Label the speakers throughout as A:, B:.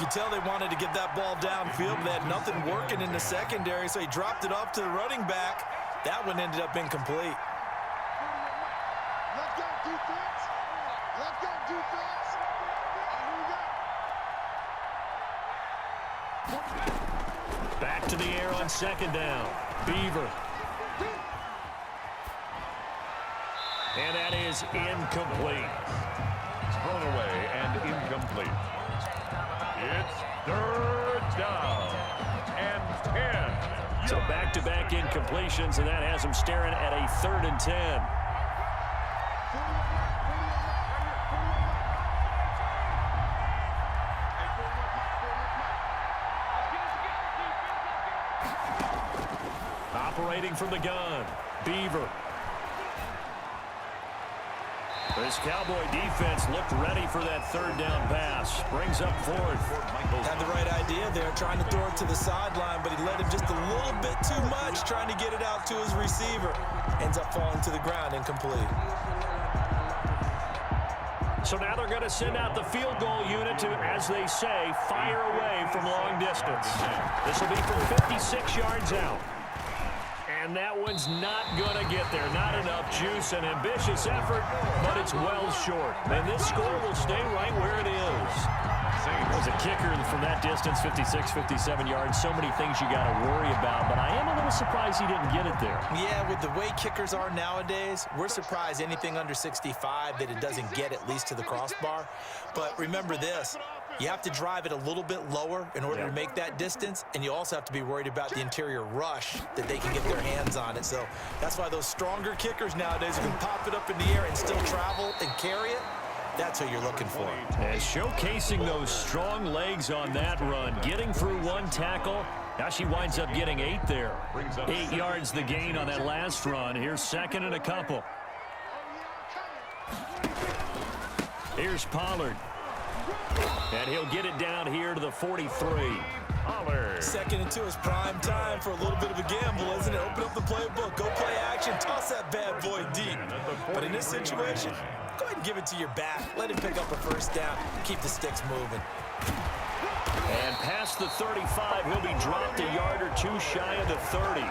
A: could tell they wanted to get that ball downfield. They had nothing working in the secondary, so he dropped it off to the running back. That one ended up incomplete.
B: Let's go, defense. Let's go, defense.
C: Back to the air on second down. Beaver. And that is incomplete.
D: Thrown away and incomplete. It's third down and 10.
C: So back-to-back incompletions, and that has him staring at a 3rd and 10. Operating from the gun, Beaver. This Cowboy defense looked ready for that 3rd down pass. Brings up 4th.
A: Had the right idea there, trying to throw it to the sideline, but he let him just a little bit too much, trying to get it out to his receiver. Ends up falling to the ground, incomplete.
C: So now they're going to send out the field goal unit to, as they say, fire away from long distance. This will be from 56 yards out. And that one's not going to get there. Not enough juice, an ambitious effort, but it's well short. And this score will stay right where it is. As a kicker from that distance, 56, 57 yards, so many things you got to worry about, but I am a little surprised he didn't get it there.
A: Yeah, with the way kickers are nowadays, we're surprised anything under 65 that it doesn't get at least to the crossbar. But remember this, you have to drive it a little bit lower in order to make that distance, and you also have to be worried about the interior rush that they can get their hands on it. So that's why those stronger kickers nowadays who can pop it up in the air and still travel and carry it, that's what you're looking for.
C: And showcasing those strong legs on that run, getting through one tackle. Now she winds up getting 8 there. 8 yards the gain on that last run. Here's 2nd and a couple. Here's Pollard. And he'll get it down here to the 43.
D: Pollard.
A: 2nd and 2 is prime time for a little bit of a gamble, isn't it? Open up the playbook, go play action, toss that bad boy deep. But in this situation, go ahead and give it to your back. Let him pick up a 1st down. Keep the sticks moving.
C: And past the 35, he'll be dropped a yard or 2 shy of the 30.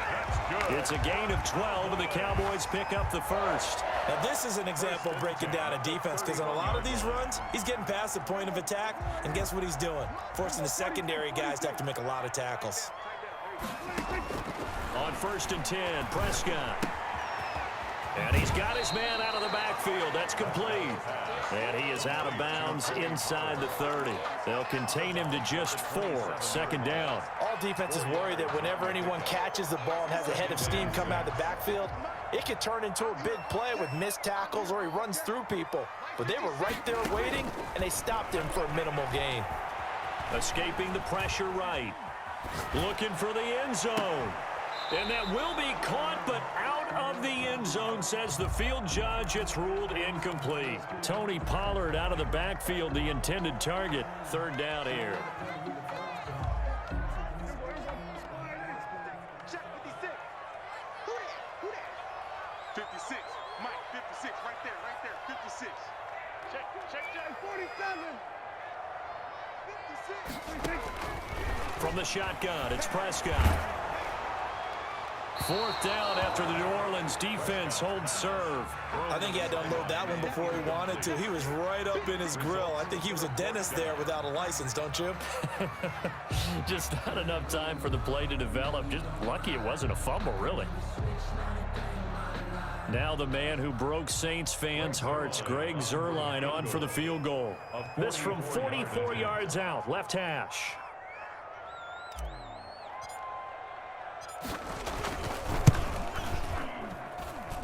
C: It's a gain of 12, and the Cowboys pick up the 1st.
A: Now, this is an example of breaking down a defense, because on a lot of these runs, he's getting past the point of attack, and guess what he's doing? Forcing the secondary guys to have to make a lot of tackles.
C: On 1st and 10, Prescott. And he's got his man out of the backfield. That's complete. And he is out of bounds inside the 30. They'll contain him to just 4. 2nd down.
A: All defenses worry that whenever anyone catches the ball and has a head of steam come out of the backfield, it could turn into a big play with missed tackles or he runs through people. But they were right there waiting, and they stopped him for a minimal gain.
C: Escaping the pressure right. Looking for the end zone. And that will be caught, but out of the end zone, says the field judge. It's ruled incomplete. Tony Pollard out of the backfield, the intended target. 3rd down here.
B: Check 56. Who that? 56. Mike, 56. Right there. 56. Check. 47. 56.
C: From the shotgun, it's Prescott. 4th down after the New Orleans defense holds serve.
A: I think he had to unload that one before he wanted to. He was right up in his grill. I think he was a dentist there without a license, don't you?
C: Just not enough time for the play to develop. Just lucky it wasn't a fumble, really. Now the man who broke Saints fans' hearts, Greg Zuerlein, on for the field goal. This from 44 yards out, left hash.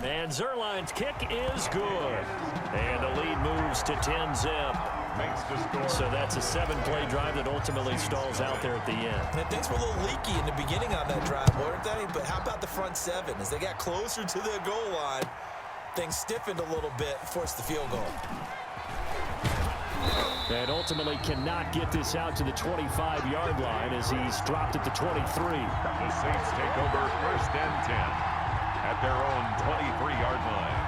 C: And Zuerlein's kick is good. And the lead moves to 10-zip. So that's a 7-play drive that ultimately stalls out there at the end.
A: And things were a little leaky in the beginning on that drive, weren't they? But how about the front 7? As they got closer to the goal line, things stiffened a little bit, forced the field goal.
C: And ultimately cannot get this out to the 25-yard line as he's dropped at the 23.
D: The Saints take over 1st and 10 at their own 23-yard line.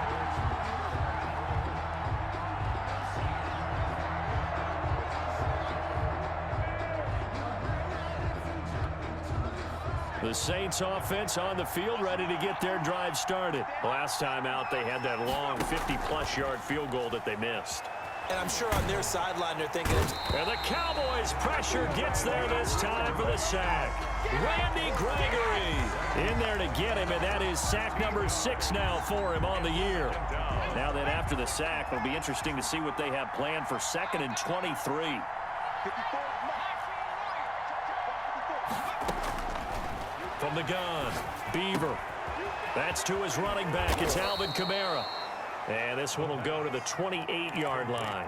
C: The Saints offense on the field, ready to get their drive started. Last time out, they had that long 50-plus yard field goal that they missed.
A: And I'm sure on their sideline they're thinking,
C: and the Cowboys' pressure gets there this time for the sack. Randy Gregory in there to get him, and that is sack number 6 now for him on the year. Now then, after the sack, it'll be interesting to see what they have planned for 2nd and 23. From the gun, Beaver. That's to his running back. It's Alvin Kamara. And this one will go to the 28-yard line.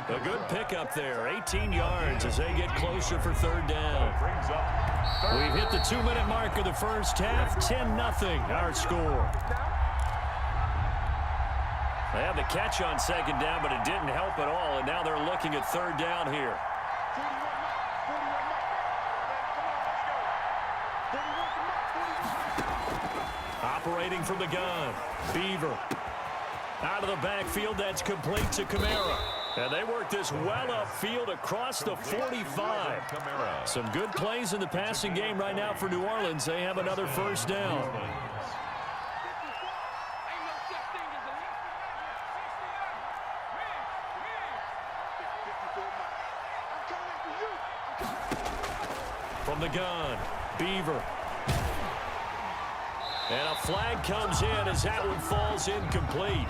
C: A good pickup there, 18 yards as they get closer for 3rd down. We've hit the 2-minute mark of the first half, 10-0 our score. They had the catch on 2nd down, but it didn't help at all, and now they're looking at 3rd down here. Operating from the gun, Beaver. Out of the backfield, that's complete to Kamara. And they work this well upfield across the 45. Some good plays in the passing game right now for New Orleans. They have another 1st down. From the gun, Beaver. And a flag comes in as that one falls incomplete.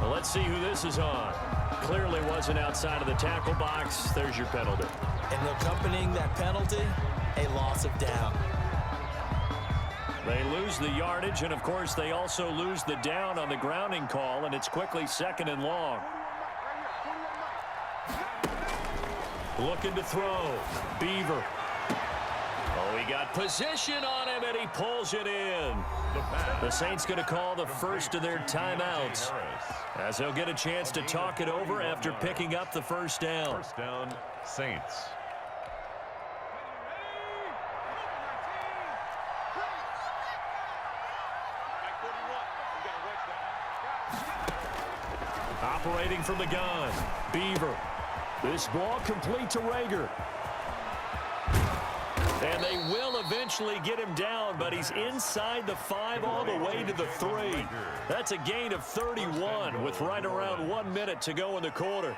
C: Well, let's see who this is on. Clearly wasn't outside of the tackle box. There's your penalty.
A: And accompanying that penalty, a loss of down.
C: They lose the yardage, and of course they also lose the down on the grounding call, and it's quickly 2nd and long. Looking to throw. Beaver. Oh, he got position on him, and he pulls it in. The Saints going to call the first of their timeouts as they'll get a chance to talk it over after picking up the 1st down.
D: 1st down, Saints.
C: Operating from the gun, Beaver. This ball complete to Rager. And they will eventually get him down, but he's inside the 5 all the way to the 3. That's a gain of 31 with right around 1 minute to go in the quarter.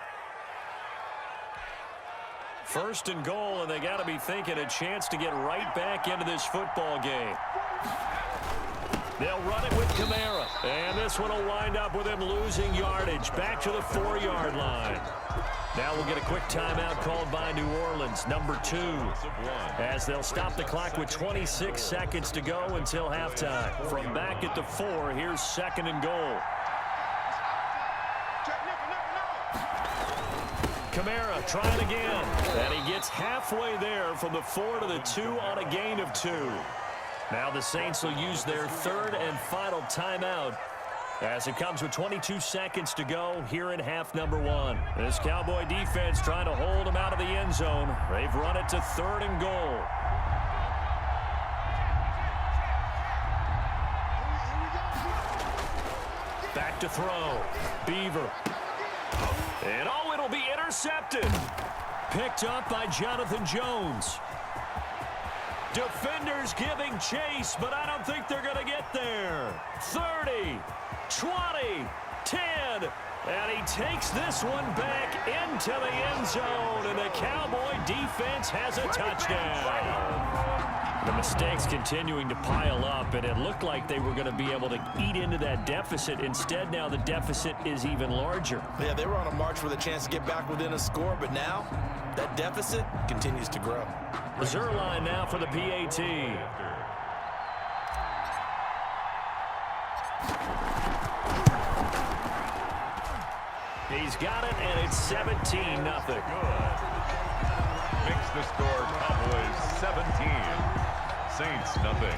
C: 1st and goal, and they got to be thinking a chance to get right back into this football game. They'll run it with Kamara, and this one will wind up with him losing yardage back to the 4-yard line. Now we'll get a quick timeout called by New Orleans, number 2, as they'll stop the clock with 26 seconds to go until halftime. From back at the 4, here's 2nd and goal. Kamara trying again, and he gets halfway there from the 4 to the 2 on a gain of 2. Now the Saints will use their 3rd and final timeout as it comes with 22 seconds to go here in half number 1. This Cowboy defense trying to hold them out of the end zone. They've run it to 3rd and goal. Back to throw. Beaver. And oh, it'll be intercepted. Picked up by Jonathan Jones. Defenders giving chase, but I don't think they're going to get there. 30, 20, 10, and he takes this one back into the end zone, and the Cowboy defense has a touchdown. The mistakes continuing to pile up, and it looked like they were going to be able to eat into that deficit. Instead, now the deficit is even larger.
A: Yeah, they were on a march with a chance to get back within a score, but now that deficit continues to grow.
C: Zerline now for the PAT. He's got it, and it's 17-0.
D: Makes the score Cowboys 17. Saints nothing.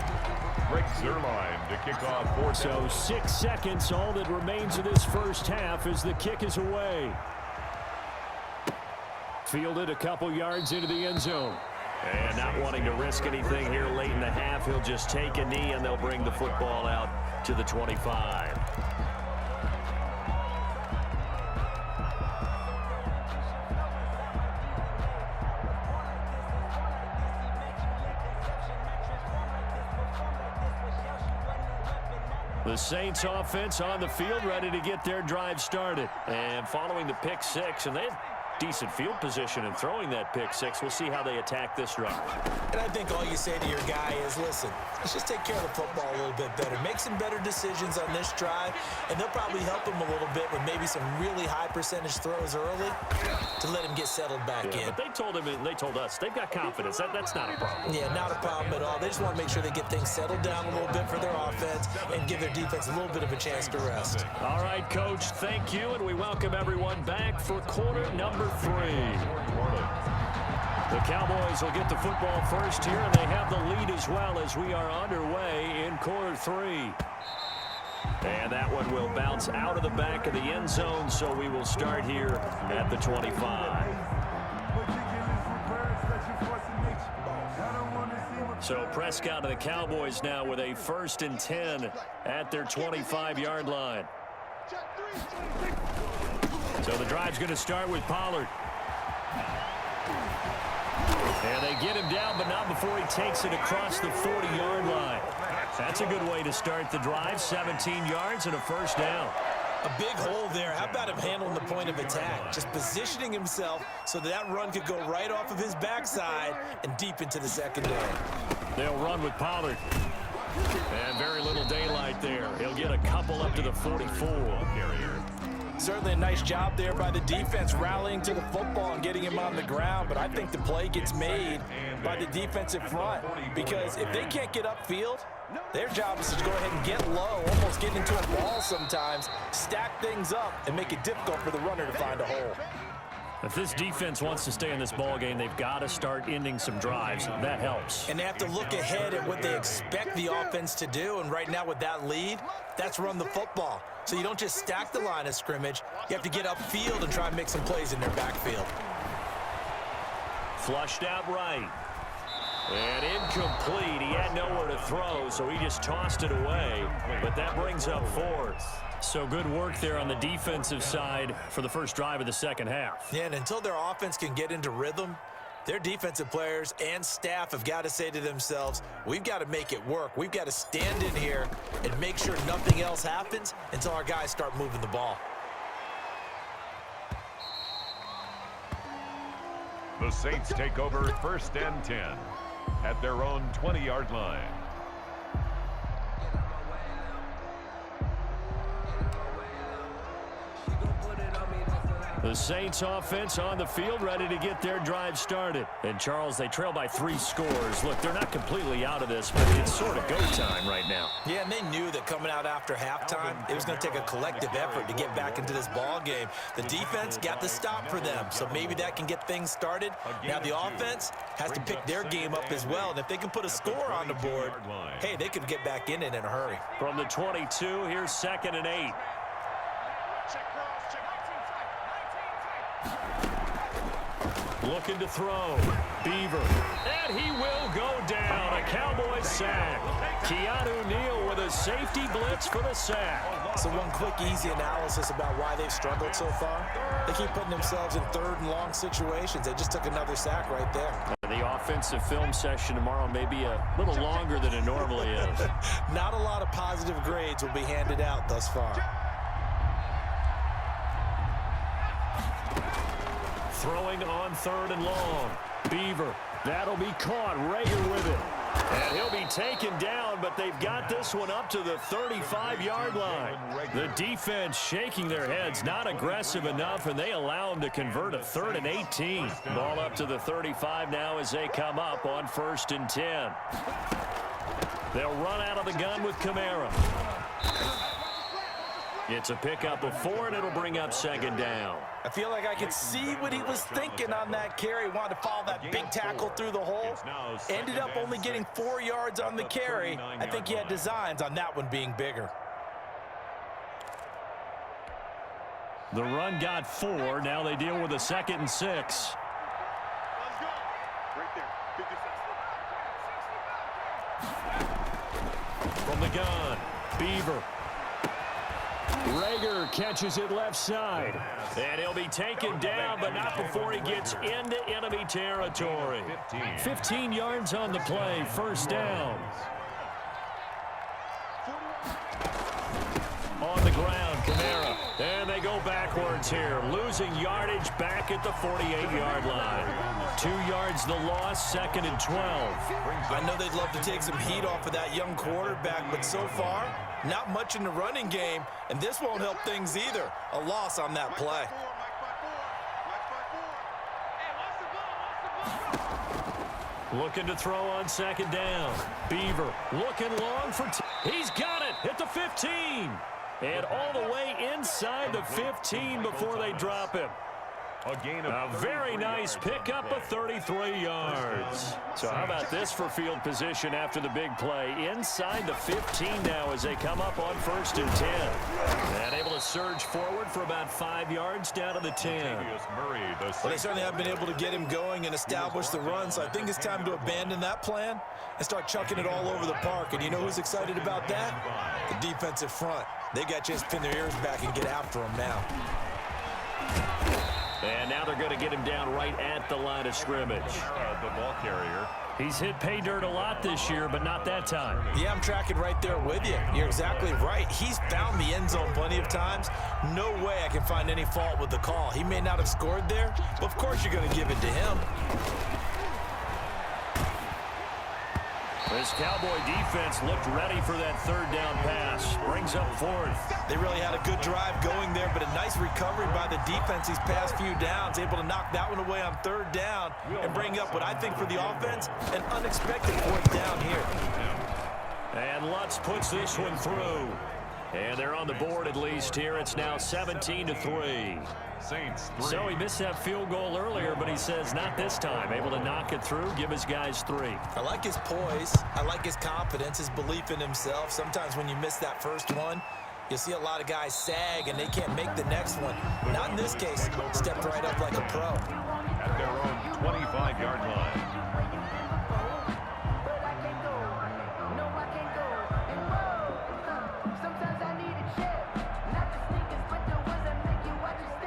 D: Greg Zerline to kick off 4.
C: So 6 seconds, all that remains of this first half as the kick is away. Fielded a couple yards into the end zone. And not wanting to risk anything here late in the half, he'll just take a knee and they'll bring the football out to the 25. The Saints offense on the field, ready to get their drive started. And following the pick six, and they had decent field position in throwing that pick six. We'll see how they attack this drive.
A: And I think all you say to your guy is, listen, let's just take care of the football a little bit better. Make some better decisions on this drive, and they'll probably help him a little bit with maybe some really high percentage throws early to let him get settled back in.
C: But they told him, and they told us, they've got confidence. That's not a problem.
A: Yeah, not a problem at all. They just want to make sure they get things settled down a little bit for their offense and give their defense a little bit of a chance to rest.
C: All right, Coach, thank you, and we welcome everyone back for quarter number 3. The Cowboys will get the football first here, and they have the lead as well as we are underway in quarter 3. And that one will bounce out of the back of the end zone, so we will start here at the 25. So Prescott and the Cowboys now with a 1st and 10 at their 25-yard line. So the drive's going to start with Pollard. And they get him down, but not before he takes it across the 40-yard line. That's a good way to start the drive. 17 yards and a 1st down.
A: A big hole there. How about him handling the point of attack? Just positioning himself so that run could go right off of his backside and deep into the secondary.
C: They'll run with Pollard. And very little daylight there. He'll get a couple up to the 44.
A: Certainly a nice job there by the defense rallying to the football and getting him on the ground, but I think the play gets made by the defensive front because if they can't get upfield, their job is to go ahead and get low, almost get into a ball sometimes, stack things up, and make it difficult for the runner to find a hole.
C: If this defense wants to stay in this ball game, they've got to start ending some drives. That helps.
A: And they have to look ahead at what they expect the offense to do. And right now with that lead, that's run the football. So you don't just stack the line of scrimmage. You have to get upfield and try and make some plays in their backfield.
C: Flushed out right. And incomplete. He had nowhere to throw, so he just tossed it away. But that brings up 4th. So good work there on the defensive side for the first drive of the second half.
A: Yeah, and until their offense can get into rhythm, their defensive players and staff have got to say to themselves, we've got to make it work. We've got to stand in here and make sure nothing else happens until our guys start moving the ball.
D: The Saints take over 1st and 10 at their own 20-yard line.
C: The Saints offense on the field ready to get their drive started. And Charles, they trail by 3 scores. Look, they're not completely out of this, but it's sort of go time right now.
A: Yeah, and they knew that coming out after halftime, it was going to take a collective effort to get back into this ball game. The defense got the stop for them, so maybe that can get things started. Now the offense has to pick their game up as well, and if they can put a score on the board, hey, they could get back in it in a hurry.
C: From the 22, here's 2nd and 8. Looking to throw. Beaver. And he will go down. A Cowboys sack. Keanu Neal with a safety blitz for the sack.
A: So one quick, easy analysis about why they've struggled so far. They keep putting themselves in 3rd and long situations. They just took another sack right there.
C: The offensive film session tomorrow may be a little longer than it normally is.
A: Not a lot of positive grades will be handed out thus far.
C: Throwing on 3rd and long. Beaver. That'll be caught. Rager with it. And he'll be taken down, but they've got this one up to the 35-yard line. The defense shaking their heads, not aggressive enough, and they allow him to convert a 3rd and 18. Ball up to the 35 now as they come up on 1st and 10. They'll run out of the gun with Kamara. It's a pickup of 4, and it'll bring up 2nd down.
A: I feel like I could see what he was thinking on that carry. Wanted to follow that big tackle through the hole. Ended up only getting 4 yards on the carry. I think he had designs on that one being bigger.
C: The run got 4. Now they deal with a 2nd and 6.
B: Let's go. Right there. 56.
C: From the gun, Beaver. Rager catches it left side. And he'll be taken down, but not before he gets into enemy territory. 15 yards on the play, 1st down. the ground. Kamara. And they go backwards here. Losing yardage back at the 48-yard line. 2 yards the loss, 2nd and 12.
A: I know they'd love to take some heat off of that young quarterback, but so far, not much in the running game, and this won't help things either. A loss on that play.
C: Looking to throw on 2nd down. Beaver looking long for he's got it at the 15. And all the way inside the 15 before they drop him. A very nice pickup of 33 yards. So how about this for field position after the big play? Inside the 15 now as they come up on 1st and 10. And able to surge forward for about 5 yards down to the 10.
A: Well, they certainly have been able to get him going and establish the run, so I think it's time to abandon that plan and start chucking it all over the park. And you know who's excited about that? The defensive front. They got to just pin their ears back and get after him now.
C: And now they're going to get him down right at the line of scrimmage.
D: The ball carrier.
C: He's hit pay dirt a lot this year, but not that time.
A: Yeah, I'm tracking right there with you. You're exactly right. He's found the end zone plenty of times. No way I can find any fault with the call. He may not have scored there, but of course you're going to give it to him.
C: This Cowboy defense looked ready for that 3rd down pass. Brings up 4th.
A: They really had a good drive going there, but a nice recovery by the defense these past few downs. Able to knock that one away on 3rd down and bring up what I think for the offense, an unexpected 4th down here.
C: And Lutz puts this one through. And they're on the board at least here. It's now 17-3.
D: Saints 3.
C: So he missed that field goal earlier, but he says not this time. Able to knock it through, give his guys 3.
A: I like his poise. I like his confidence, his belief in himself. Sometimes when you miss that first one, you'll see a lot of guys sag and they can't make the next one. Not in this case. Stepped right up like a pro.
D: At their own 25-yard line.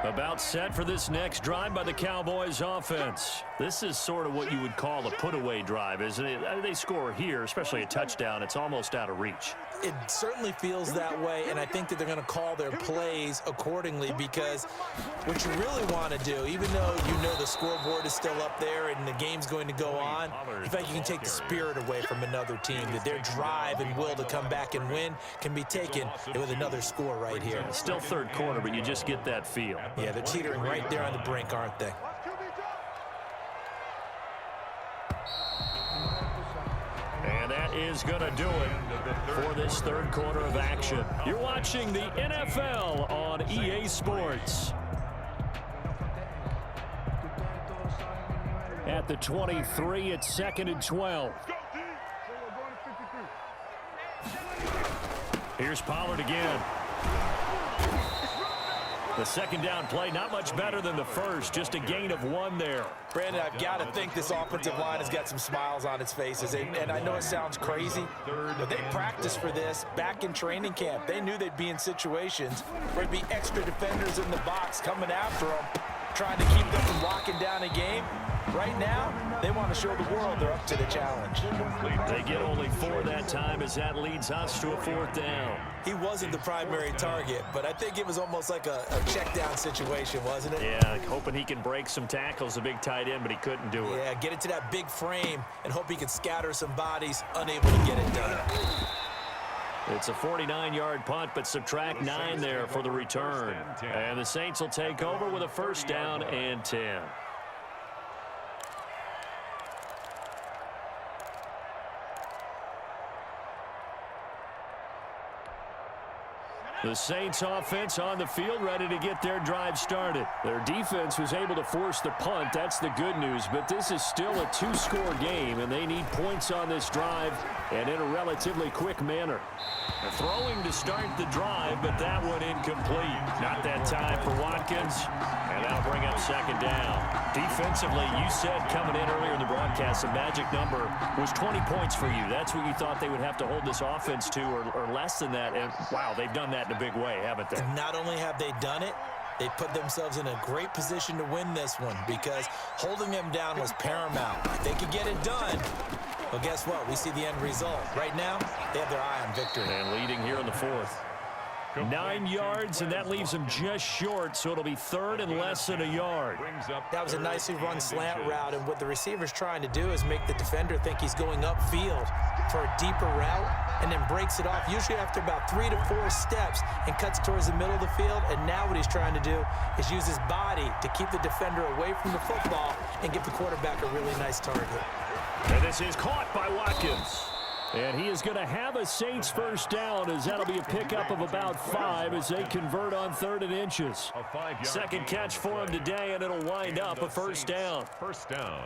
C: About set for this next drive by the Cowboys offense. This is sort of what you would call a put-away drive, isn't it? They score here, especially a touchdown. It's almost out of reach.
A: It certainly feels that way, and I think that they're going to call their plays accordingly because what you really want to do, even though you know the scoreboard is still up there and the game's going to go on, in fact, you can take the spirit away from another team, that their drive and will to come back and win can be taken with another score right here.
C: Still 3rd quarter, but you just get that feel.
A: Yeah, they're teetering right there on the brink, aren't they?
C: And that is going to do it for this 3rd quarter of action. You're watching the NFL on EA Sports. At the 23, it's 2nd and 12. Here's Pollard again. The 2nd down play, not much better than the first, just a gain of 1 there.
A: Brandon, I've got to think this offensive line has got some smiles on its faces. And I know it sounds crazy, but they practiced for this back in training camp. They knew they'd be in situations where there'd be extra defenders in the box coming after them, trying to keep them from locking down a game. Right now, they want to show the world they're up to the challenge.
C: They get only 4 that time as that leads us to a 4th down.
A: He wasn't the primary target, but I think it was almost like a check down situation, wasn't it?
C: Yeah, hoping he can break some tackles, a big tight end, but he couldn't do it.
A: Yeah, get it to that big frame and hope he can scatter some bodies, unable to get it done.
C: It's a 49-yard punt, but subtract 9 there for the return. And the Saints will take over with a 1st down and 10. The Saints offense on the field, ready to get their drive started. Their defense was able to force the punt. That's the good news, but this is still a 2-score game, and they need points on this drive and in a relatively quick manner. Throwing to start the drive, but that one incomplete. Not that time for Watkins, and that'll bring up 2nd down. Defensively, you said coming in earlier in the broadcast, the magic number was 20 points for you. That's what you thought they would have to hold this offense to, or less than that. And, wow, they've done that in a big way, haven't they?
A: And not only have they done it, they put themselves in a great position to win this one because holding them down was paramount. If they could get it done, well, guess what? We see the end result. Right now, they have their eye on victory.
C: And leading here in the 4th. 9 yards, and that leaves him just short, so it'll be third and less than a yard.
A: That was a nicely run slant route, and what the receiver's trying to do is make the defender think he's going upfield for a deeper route, and then breaks it off, usually after about 3 to 4 steps, and cuts towards the middle of the field. And now what he's trying to do is use his body to keep the defender away from the football and give the quarterback a really nice target.
C: And this is caught by Watkins. And he is going to have a Saints first down, as that'll be a pickup of about 5 as they convert on 3rd and inches. Second catch for him today, and it'll wind up a first down.
D: First down.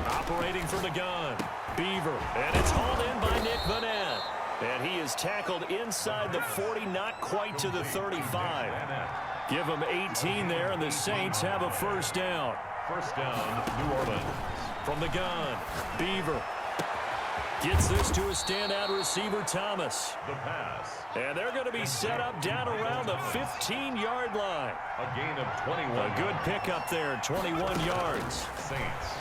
C: Operating from the gun, Beaver. And it's hauled in by Nick Vanette. And he is tackled inside the 40, not quite to the 35. Give him 18 there, and the Saints have a first down.
D: First down, New Orleans.
C: From the gun, Beaver. Gets this to a standout receiver, Thomas.
D: The pass.
C: And they're going to be set up down around the 15-yard line.
D: A gain of 21.
C: A good pickup there, 21 yards.
D: Saints.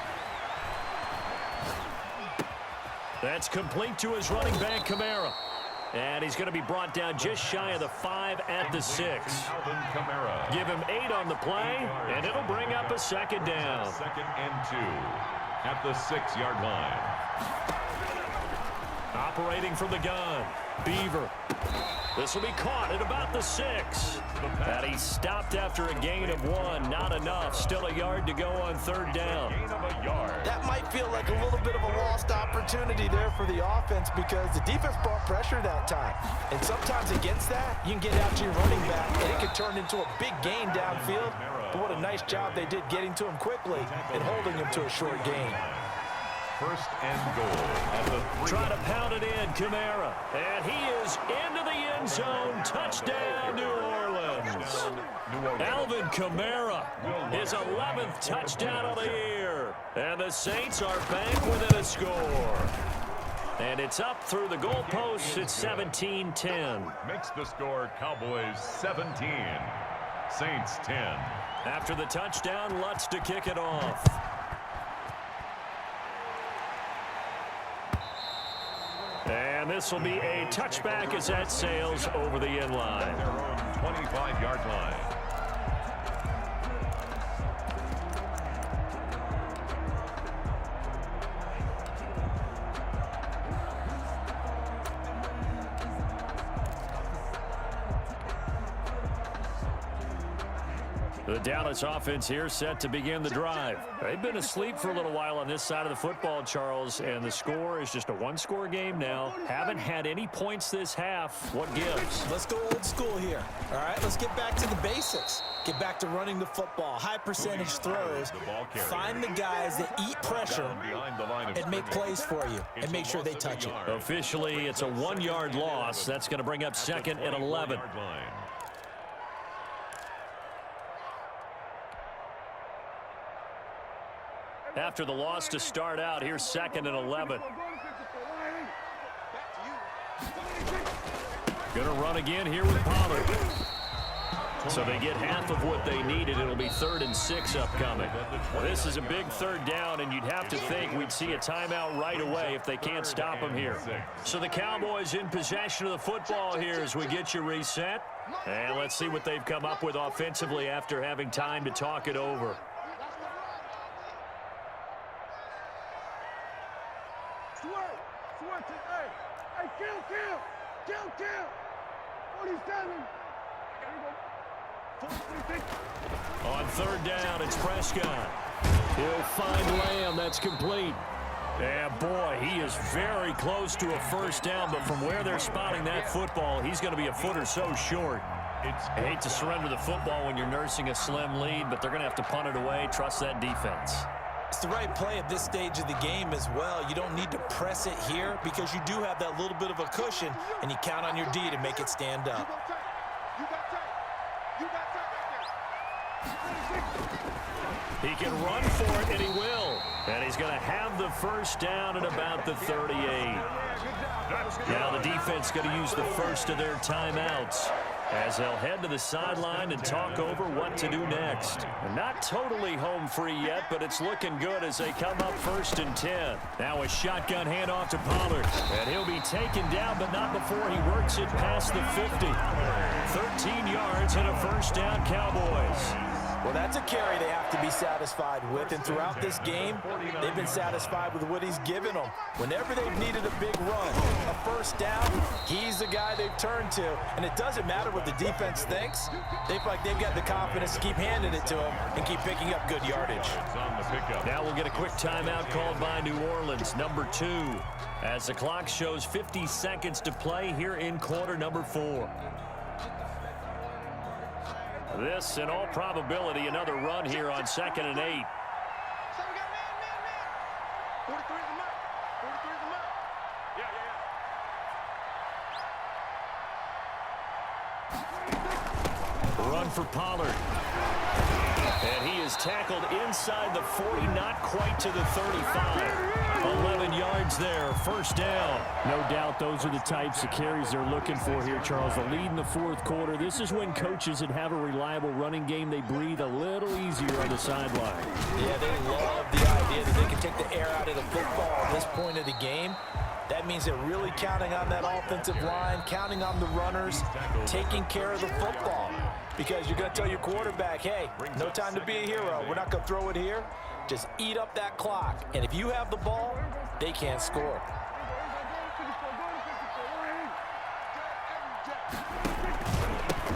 C: That's complete to his running back, Kamara. And he's going to be brought down just shy of the 5 at the 6.
D: Alvin Kamara.
C: Give him 8 on the play, and it'll bring up a second down.
D: Second and 2 at the 6-yard line.
C: Operating from the gun, Beaver. This will be caught at about the 6. And he stopped after a gain of 1. Not enough. Still a yard to go on 3rd down.
D: Gain of a yard.
A: That might feel like a little bit of a lost opportunity there for the offense, because the defense brought pressure that time. And sometimes against that, you can get out to your running back, and it can turn into a big gain downfield. But what a nice job they did getting to him quickly and holding him to a short gain.
D: First and goal at the 3.
C: Try to pound it in, Kamara. And he is into the end zone. Touchdown, New Orleans. Alvin Kamara, his 11th touchdown of the year. And the Saints are back within a score. And it's up through the goalposts. It's 17-10.
D: Makes the score Cowboys 17. Saints 10.
C: After the touchdown, Lutz to kick it off. And this will be a touchback as that sails over the end line.
D: Their own 25-yard line.
C: The Dallas offense here set to begin the drive. They've been asleep for a little while on this side of the football, Charles, and the score is just a one-score game now. Haven't had any points this half. What gives?
A: Let's go old school here. All right, let's get back to the basics. Get back to running the football, high percentage throws. Find the guys that eat pressure and make plays for you and make sure they touch it.
C: Officially, it's a 1-yard loss. That's going to bring up 2nd and 11. After the loss to start out, here's 2nd and 11. Going to run again here with Pollard. So they get half of what they needed. It'll be 3rd and 6 upcoming. This is a big 3rd down, and you'd have to think we'd see a timeout right away if they can't stop them here. So the Cowboys in possession of the football here as we get you reset. And let's see what they've come up with offensively after having time to talk it over. On 3rd down, it's Prescott. He'll find Lamb. That's complete. Yeah, boy, he is very close to a first down, but from where they're spotting that football, he's going to be a foot or so short. I hate to surrender the football when you're nursing a slim lead, but they're going to have to punt it away. Trust that defense.
A: It's the right play at this stage of the game as well. You don't need to press it here because you do have that little bit of a cushion, and you count on your D to make it stand up.
C: He can run for it, and he will. And he's going to have the first down at about the 38. Now the defense going to use the first of their timeouts. as they'll head to the sideline and talk over what to do next. And not totally home free yet, but it's looking good as they come up 1st and 10. Now a shotgun handoff to Pollard, and he'll be taken down, but not before he works it past the 50. 13 yards and a 1st down, Cowboys.
A: Well, that's a carry they have to be satisfied with, and throughout this game, they've been satisfied with what he's given them. Whenever they've needed a big run, a 1st down, he's the guy they've turned to, and it doesn't matter what the defense thinks. They feel like they've got the confidence to keep handing it to him and keep picking up good yardage.
C: Now we'll get a quick timeout called by New Orleans, number 2, as the clock shows 50 seconds to play here in quarter number 4. This, in all probability, another run here on 2nd and 8.
B: So we got man. 43 is the mark. 43 is the mark. Yeah.
C: Run for Pollard. And he is tackled inside the 40, not quite to the 35. 11 yards there, 1st down.
E: No doubt those are the types of carries they're looking for here, Charles. The lead in the 4th quarter. This is when coaches that have a reliable running game, they breathe a little easier on the sideline.
A: Yeah, they love the idea that they can take the air out of the football at this point of the game. That means they're really counting on that offensive line, counting on the runners, taking care of the football. Because you're going to tell your quarterback, hey, no time to be a hero. We're not going to throw it here. Just eat up that clock. And if you have the ball, they can't score.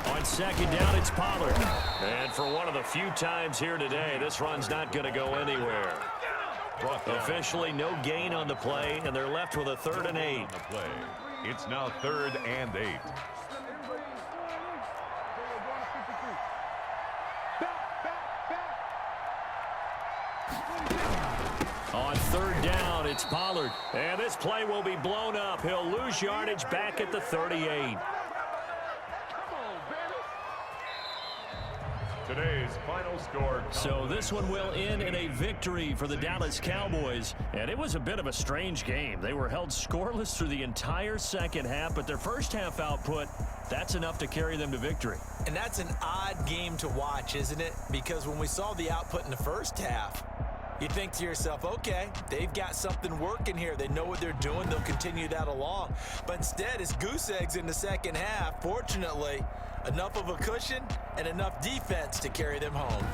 C: On 2nd down, it's Pollard. And for one of the few times here today, this run's not going to go anywhere. Officially no gain on the play, and they're left with a 3rd and 8.
D: It's now 3rd and 8.
C: On 3rd down, it's Pollard. And this play will be blown up. He'll lose yardage back at the 38.
D: Today's final score.
C: So this one will end in a victory for the Dallas Cowboys. And it was a bit of a strange game. They were held scoreless through the entire 2nd half, but their 1st half output, that's enough to carry them to victory.
A: And that's an odd game to watch, isn't it? Because when we saw the output in the 1st half, you think to yourself, okay, they've got something working here. They know what they're doing. They'll continue that along. But instead, it's goose eggs in the 2nd half. Fortunately, enough of a cushion and enough defense to carry them home.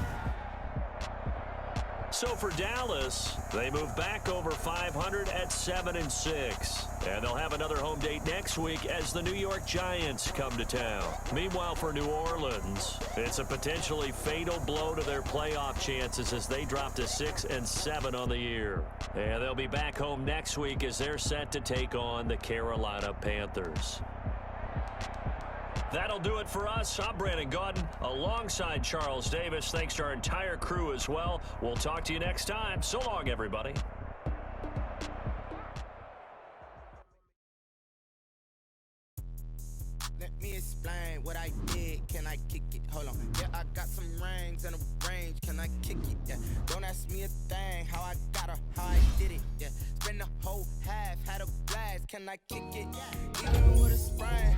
C: So for Dallas, they move back over 500 at 7-6. And they'll have another home date next week as the New York Giants come to town. Meanwhile, for New Orleans, it's a potentially fatal blow to their playoff chances as they drop to 6-7 on the year. And they'll be back home next week as they're set to take on the Carolina Panthers. That'll do it for us. I'm Brandon Gaudin alongside Charles Davis. Thanks to our entire crew as well. We'll talk to you next time. So long, everybody.
F: Let me explain what I did. Can I kick it? Hold on. Yeah, I got some rings and a range. Can I kick it? Yeah. Don't ask me a thing. How I got her, how I did it. Yeah. Spend the whole half, had a blast. Can I kick it? Even with a sprain.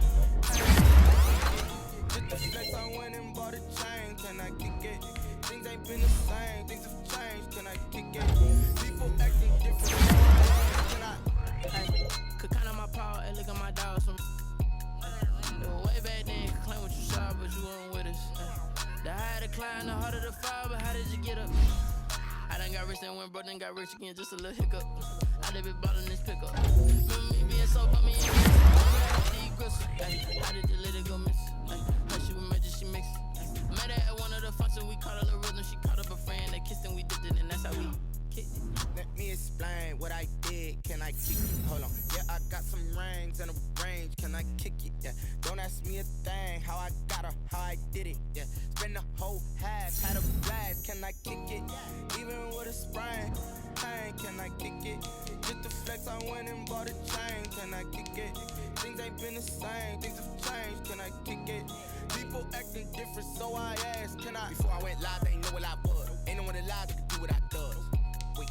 F: Just the flex, I went and bought a chain. Can I kick it? Things ain't been the same. Things have changed. Can I kick it? People acting different. Can I? Hey, could count on my power and look at my dogs from. Way back then, you could claim what you saw, but you weren't with us. The higher the climb, the harder the fall, but how did you get up? I done got rich and went broke, then got rich again, just a little hiccup. I done been ballin' this pickup. Remember me being so bummy and how did the lady go miss? How she was magic, she mixed. Met her at one of the functions, we caught her little rhythm. She caught up a friend, they kissed and we dipped it, and that's how we kicked it. Let me explain what I did. Can I kick it? Hold on. Yeah, I got some rings and a range. Can I kick it? Yeah. Don't ask me a thing. How I got her, how I did it. Yeah. Spend the whole half, had a blast. Can I kick it? Even with a sprain. Hey, can I kick it? Just the flex, I went and bought a chain. Can I kick it? Things ain't been the same. Things have changed. Can I kick it? People acting different, so I asked, can I? Before I went live, they ain't know what I was. Ain't no one alive that could do what I does. Wait.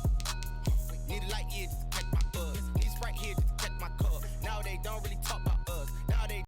F: Need a light here just to catch my buzz. Need Sprite here just to catch my cup. Now they don't really talk